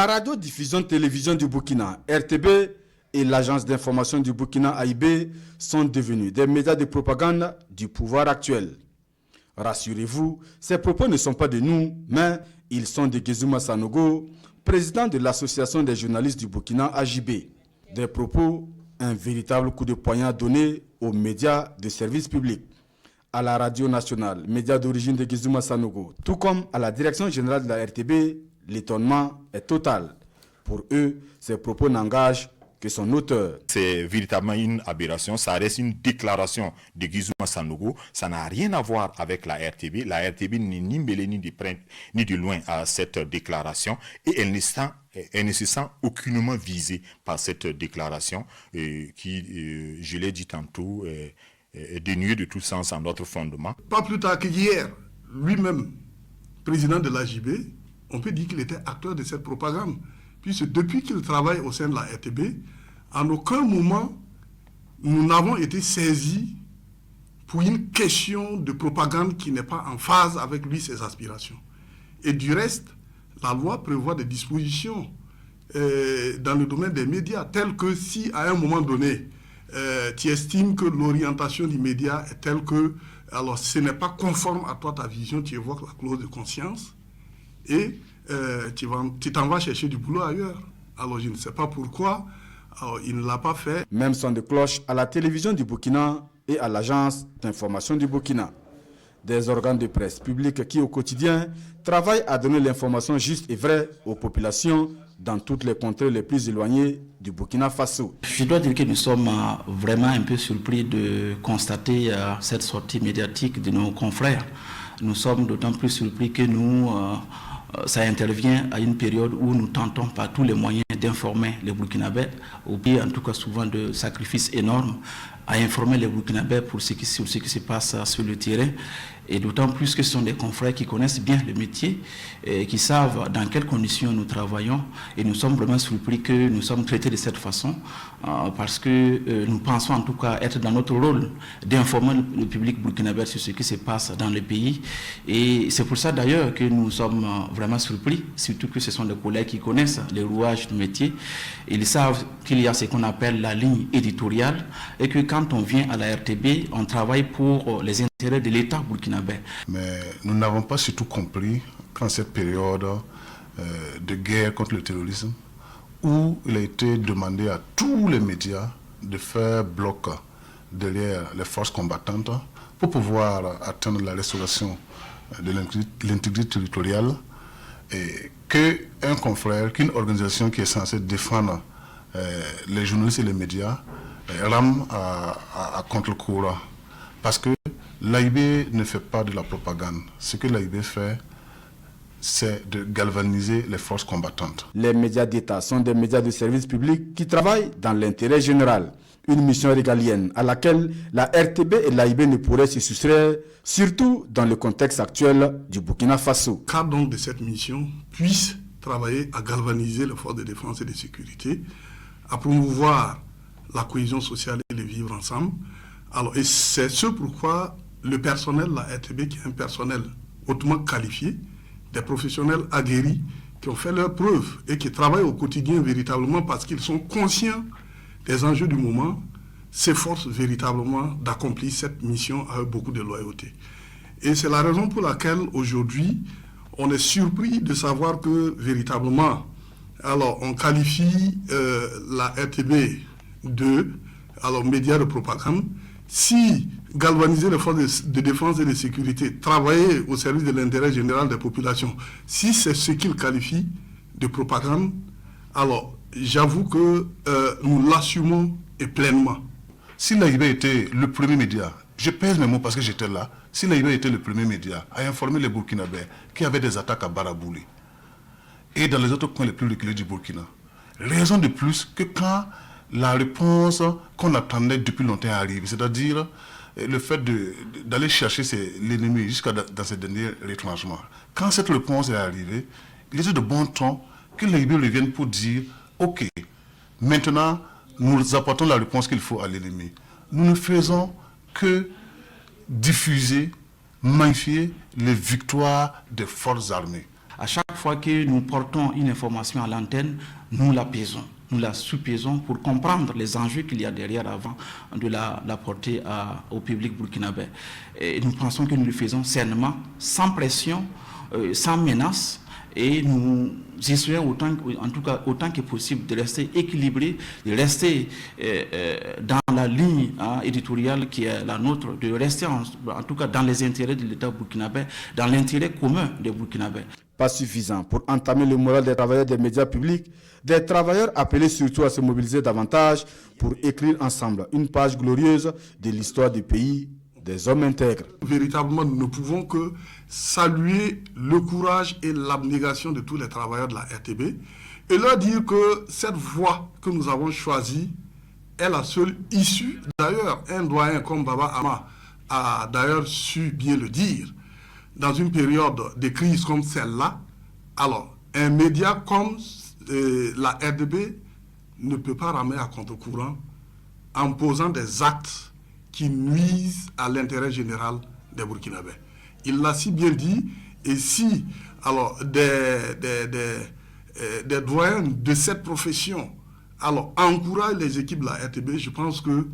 La radiodiffusion télévision du Burkina, RTB, et l'agence d'information du Burkina, AIB, sont devenus des médias de propagande du pouvoir actuel. Rassurez-vous, ces propos ne sont pas de nous, mais ils sont de Gezuma Sanogo, président de l'association des journalistes du Burkina, AJB. Des propos, un véritable coup de poignard donné aux médias de service public, à la radio nationale, média d'origine de Gezuma Sanogo, tout comme à la direction générale de la RTB. L'étonnement est total. Pour eux, ces propos n'engagent que son auteur. C'est véritablement une aberration, ça reste une déclaration de Gezuma Sanogo, ça n'a rien à voir avec la RTB. La RTB n'est ni mêlée ni de près ni de loin à cette déclaration et elle ne se sent aucunement visée par cette déclaration qui, je l'ai dit tantôt, est dénuée de tout sens en notre fondement. Pas plus tard qu'hier, lui-même, président de l'AJB, on peut dire qu'il était acteur de cette propagande. Puisque depuis qu'il travaille au sein de la RTB, en aucun moment, nous n'avons été saisis pour une question de propagande qui n'est pas en phase avec lui, ses aspirations. Et du reste, la loi prévoit des dispositions dans le domaine des médias, telles que si à un moment donné, tu estimes que l'orientation du média est telle que, alors ce n'est pas conforme à toi, ta vision, tu évoques la clause de conscience, et tu t'en vas chercher du boulot ailleurs. Alors je ne sais pas pourquoi il ne l'a pas fait. Même son de cloche à la télévision du Burkina et à l'agence d'information du Burkina. Des organes de presse publics qui au quotidien travaillent à donner l'information juste et vraie aux populations dans toutes les contrées les plus éloignées du Burkina Faso. Je dois dire que nous sommes vraiment un peu surpris de constater cette sortie médiatique de nos confrères. Nous sommes d'autant plus surpris que ça intervient à une période où nous tentons par tous les moyens d'informer les Burkinabés, au pied en tout cas souvent de sacrifices énormes, à informer les Burkinabés sur ce qui se passe sur le terrain. Et d'autant plus que ce sont des confrères qui connaissent bien le métier, et qui savent dans quelles conditions nous travaillons. Et nous sommes vraiment surpris que nous sommes traités de cette façon, parce que nous pensons en tout cas être dans notre rôle d'informer le public burkinabé sur ce qui se passe dans le pays. Et c'est pour ça d'ailleurs que nous sommes vraiment surpris, surtout que ce sont des collègues qui connaissent les rouages du métier. Ils savent qu'il y a ce qu'on appelle la ligne éditoriale et que quand on vient à la RTB, on travaille pour les intérêts de l'État burkinabé. Mais nous n'avons pas surtout compris qu'en cette période de guerre contre le terrorisme, où il a été demandé à tous les médias de faire bloc derrière les forces combattantes pour pouvoir atteindre la restauration de l'intégrité territoriale, et qu'un confrère, qu'une organisation qui est censée défendre les journalistes et les médias rame à contre-courant. Parce que l'AIB ne fait pas de la propagande. Ce que l'AIB fait, c'est de galvaniser les forces combattantes. Les médias d'État sont des médias de service public qui travaillent dans l'intérêt général. Une mission régalienne à laquelle la RTB et l'AIB ne pourraient se soustraire, surtout dans le contexte actuel du Burkina Faso. Car donc de cette mission puisse travailler à galvaniser les forces de défense et de sécurité, à promouvoir la cohésion sociale et le vivre ensemble. Alors, et c'est ce pourquoi le personnel de la RTB, qui est un personnel hautement qualifié, des professionnels aguerris, qui ont fait leurs preuves et qui travaillent au quotidien véritablement parce qu'ils sont conscients des enjeux du moment, s'efforcent véritablement d'accomplir cette mission avec beaucoup de loyauté. Et c'est la raison pour laquelle aujourd'hui, on est surpris de savoir que véritablement, alors on qualifie la RTB de média de propagande. Si galvaniser les forces de défense et de sécurité, travailler au service de l'intérêt général des populations, si c'est ce qu'ils qualifient de propagande, alors j'avoue que nous l'assumons et pleinement. Si l'AIB était le premier média, je pèse mes mots parce que j'étais là, si l'AIB était le premier média à informer les Burkinabés qu'il y avait des attaques à Barabouli et dans les autres coins les plus reculés du Burkina, raison de plus que quand la réponse qu'on attendait depuis longtemps arrive, c'est-à-dire le fait d'aller chercher l'ennemi jusqu'à dans ses derniers retranchements. Quand cette réponse est arrivée, il était de bon ton que l'AIB revienne pour dire « Ok, maintenant nous apportons la réponse qu'il faut à l'ennemi. Nous ne faisons que diffuser, magnifier les victoires des forces armées. » À chaque fois que nous portons une information à l'antenne, nous la pesons. Nous la sous-pesons pour comprendre les enjeux qu'il y a derrière avant de la porter au public burkinabé. Et nous pensons que nous le faisons sainement, sans pression, sans menace, et nous essayons autant que possible de rester équilibrés, de rester dans la ligne éditoriale qui est la nôtre, de rester en tout cas dans les intérêts de l'État burkinabé, dans l'intérêt commun des Burkinabés. Pas suffisant pour entamer le moral des travailleurs des médias publics, des travailleurs appelés surtout à se mobiliser davantage pour écrire ensemble une page glorieuse de l'histoire du pays, des hommes intègres. Véritablement, nous ne pouvons que saluer le courage et l'abnégation de tous les travailleurs de la RTB et leur dire que cette voie que nous avons choisie est la seule issue. D'ailleurs, un doyen comme Baba Ama a d'ailleurs su bien le dire. Dans une période de crise comme celle-là, alors un média comme la RDB ne peut pas ramer à contre-courant en posant des actes qui nuisent à l'intérêt général des Burkinabés. Il l'a si bien dit, et si alors des doyens de cette profession alors encouragent les équipes de la RTB, je pense que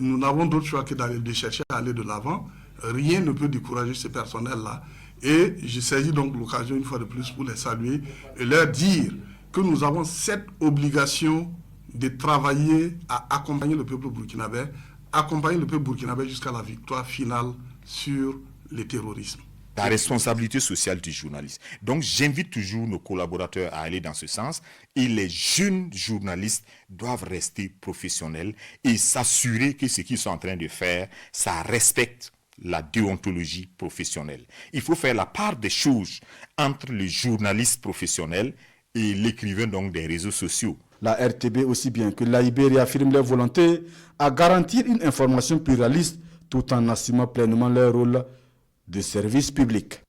nous n'avons d'autre choix que de chercher à aller de l'avant. Rien ne peut décourager ces personnels-là. Et je saisis donc l'occasion une fois de plus pour les saluer et leur dire que nous avons cette obligation de travailler à accompagner le peuple burkinabé, jusqu'à la victoire finale sur le terrorisme. La responsabilité sociale du journaliste. Donc j'invite toujours nos collaborateurs à aller dans ce sens et les jeunes journalistes doivent rester professionnels et s'assurer que ce qu'ils sont en train de faire, ça respecte la déontologie professionnelle. Il faut faire la part des choses entre le journaliste professionnel et l'écrivain donc des réseaux sociaux. La RTB aussi bien que l'AIB réaffirment leur volonté à garantir une information pluraliste tout en assumant pleinement leur rôle de service public.